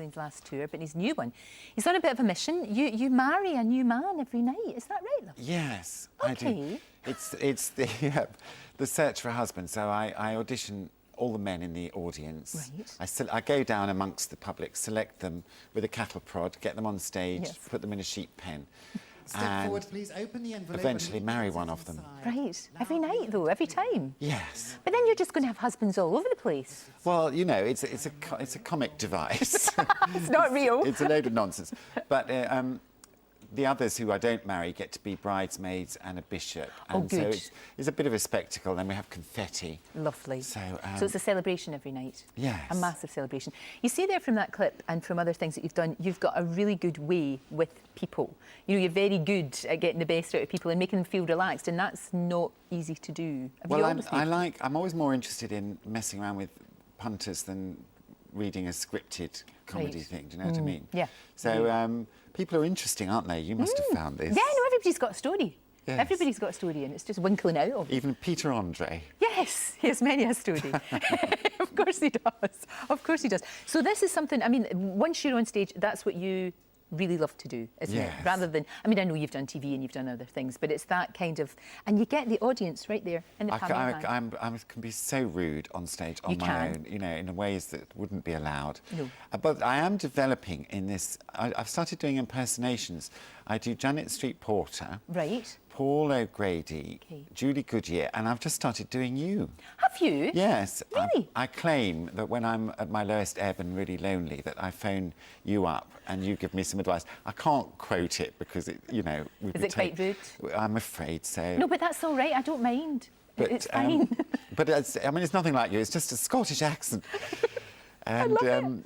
Julian's last tour, but in his new one, he's on a bit of a mission. You marry a new man every night. Is that right, though? Yes, okay. I do. It's the search for a husband. So I audition all the men in the audience. Right. I go down amongst the public, select them with a cattle prod, get them on stage, yes. put them in a sheet pen. Step forward, please. Open the envelope. Eventually marry one of them. Right. Every night, though, every time. Yes. But then you're just going to have husbands all over the place. Well, you know, it's a comic device. It's not real. It's a load of nonsense. But the others who I don't marry get to be bridesmaids and a bishop. And good. So it's a bit of a spectacle. Then we have confetti. Lovely. So it's a celebration every night. Yes. A massive celebration. You see there from that clip and from other things that you've done, you've got a really good way with people. You know, you're very good at getting the best out of people and making them feel relaxed, and that's not easy to do. I'm always more interested in messing around with punters than reading a scripted comedy thing. Do you know what I mean? Yeah. So people are interesting, aren't they? You must have found this. Yeah, no, everybody's got a story. Yes. Everybody's got a story, and it's just winkling out of it. Even Peter Andre. Yes, he has many a story. Of course he does. Of course he does. So this is something, I mean, once you're on stage, that's what you really love to do, isn't it? Rather than, I mean, I know you've done TV and you've done other things, but it's that kind of, and you get the audience right there in the palm of your hand. I can be so rude on stage on my own, you know, in ways that wouldn't be allowed. No. But I am developing in this. I've started doing impersonations. I do Janet Street Porter. Right. Paul O'Grady, Julie Goodyear, and I've just started doing you. Have you? Yes. Really? I claim that when I'm at my lowest ebb and really lonely, that I phone you up and you give me some advice. I can't quote it because, you know... Is it quite rude? I'm afraid so. No, but that's all right. I don't mind. But, it's fine. But I mean, it's nothing like you. It's just a Scottish accent. And, I love it.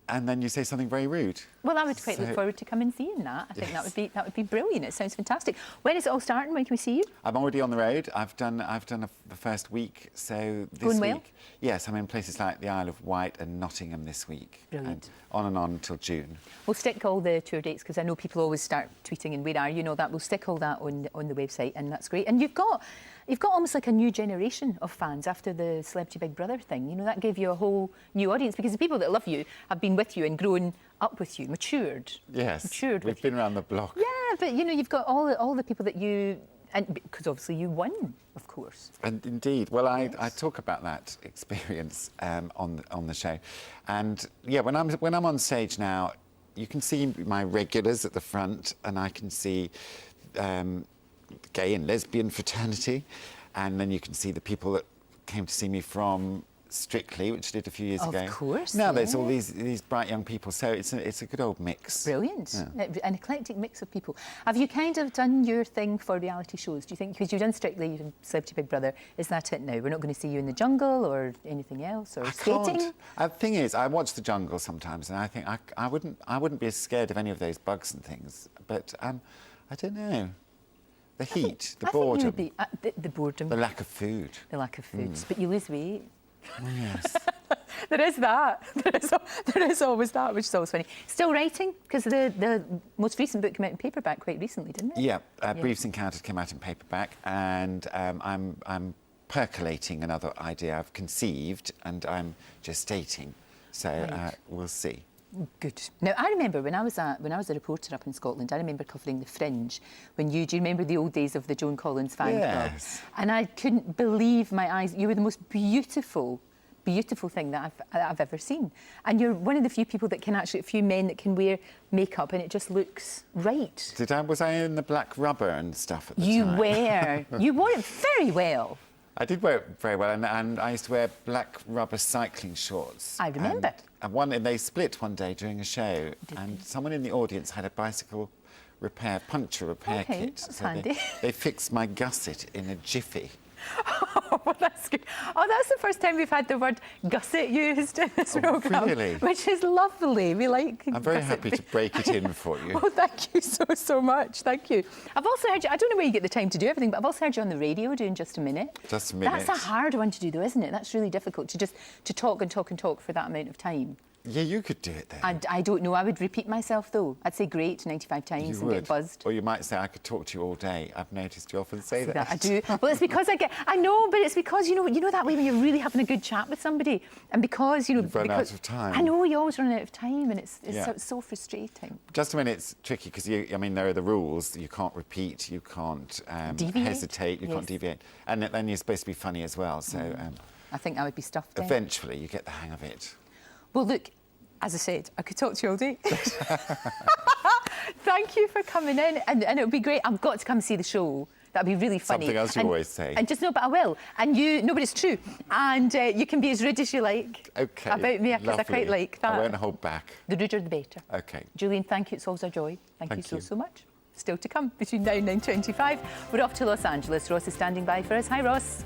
And then you say something very rude. Well, I would quite look forward to coming and seeing that. I think that would be brilliant. It sounds fantastic. When is it all starting? When can we see you? I'm already on the road. I've done the first week. So this Going week, well? yes, I'm in places like the Isle of Wight and Nottingham this week. Brilliant. And on until June. We'll stick all the tour dates because I know people always start tweeting and where are you know that. We'll stick all that on the website, and that's great. And you've got almost like a new generation of fans after the Celebrity Big Brother thing. You know, that gave you a whole new audience because the people that love you have been with you and grown up with you, matured. Yes, matured. We've been around the block. Yeah, but you know, you've got all the people that you, and because obviously you won, of course. And indeed, well, I talk about that experience on the show, and yeah, when I'm on stage now, you can see my regulars at the front, and I can see the gay and lesbian fraternity, and then you can see the people that came to see me from Strictly, which I did a few years ago. Of course. Now there's all these bright young people, so it's a good old mix. Brilliant. Yeah. An eclectic mix of people. Have you kind of done your thing for reality shows? Do you think, because you've done Strictly, you've done Celebrity Big Brother, is that it now? We're not going to see you in the jungle or anything else, or skating? The thing is, I watch the jungle sometimes, and I think I wouldn't be as scared of any of those bugs and things. But I don't know. The heat, the boredom. I think you would be, the boredom. The lack of food. The lack of food. But you lose weight. Oh, yes. There is that. There is always that, which is always funny. Still writing? Because the most recent book came out in paperback quite recently, didn't it? Yeah, Briefs Encounters came out in paperback, and I'm percolating another idea I've conceived, and I'm gestating. So we'll see. Good. Now, I remember when I was a reporter up in Scotland, I remember covering the Fringe. Do you remember the old days of the Joan Collins fan club? And I couldn't believe my eyes. You were the most beautiful thing that I've ever seen. And you're one of the few people that can actually, a few men that can wear makeup and it just looks right. Was I in the black rubber and stuff at the time? You were. You wore it very well. I did wear it very well, and I used to wear black rubber cycling shorts. I remember. And they split one day during a show, and someone in the audience had a bicycle puncture repair kit. That's handy. They fixed my gusset in a jiffy. Oh, well, that's good. Oh, that's the first time we've had the word gusset used in this programme. Really? Which is lovely. We like I'm very happy to break it in for you. Oh, thank you so much. Thank you. I've also heard you, I don't know where you get the time to do everything, but I've also heard you on the radio doing Just a Minute. Just a Minute. That's a hard one to do, though, isn't it? That's really difficult to talk and talk and talk for that amount of time. Yeah, you could do it then. I don't know. I would repeat myself though. I'd say great 95 times You and would. get buzzed. Or you might say, I could talk to you all day. I've noticed you often say that. I do. Well, it's because I know, but it's because, you know that way when you're really having a good chat with somebody, and because, You've run out of time. I know, you always run out of time, and it's Yeah. so frustrating. Just a minute, it's tricky because I mean, there are the rules. You can't repeat, you can't Deviate. hesitate, you Yes. can't deviate. And then you're supposed to be funny as well. So I think I would be stuffed in. eventually you get the hang of it. Well, look, as I said, I could talk to you all day. Thank you for coming in, and it would be great. I've got to come see the show. That'd be really funny. Something else you always say. And just no, but I will. And no, but it's true. And you can be as rude as you like Okay. about me, because I quite lovely. like that. I won't hold back. The ruder, the better. Okay. Julian, thank you. It's always a joy. Thank you Thank you. so much. Still to come between now and 9:25. We're off to Los Angeles. Ross is standing by for us. Hi, Ross.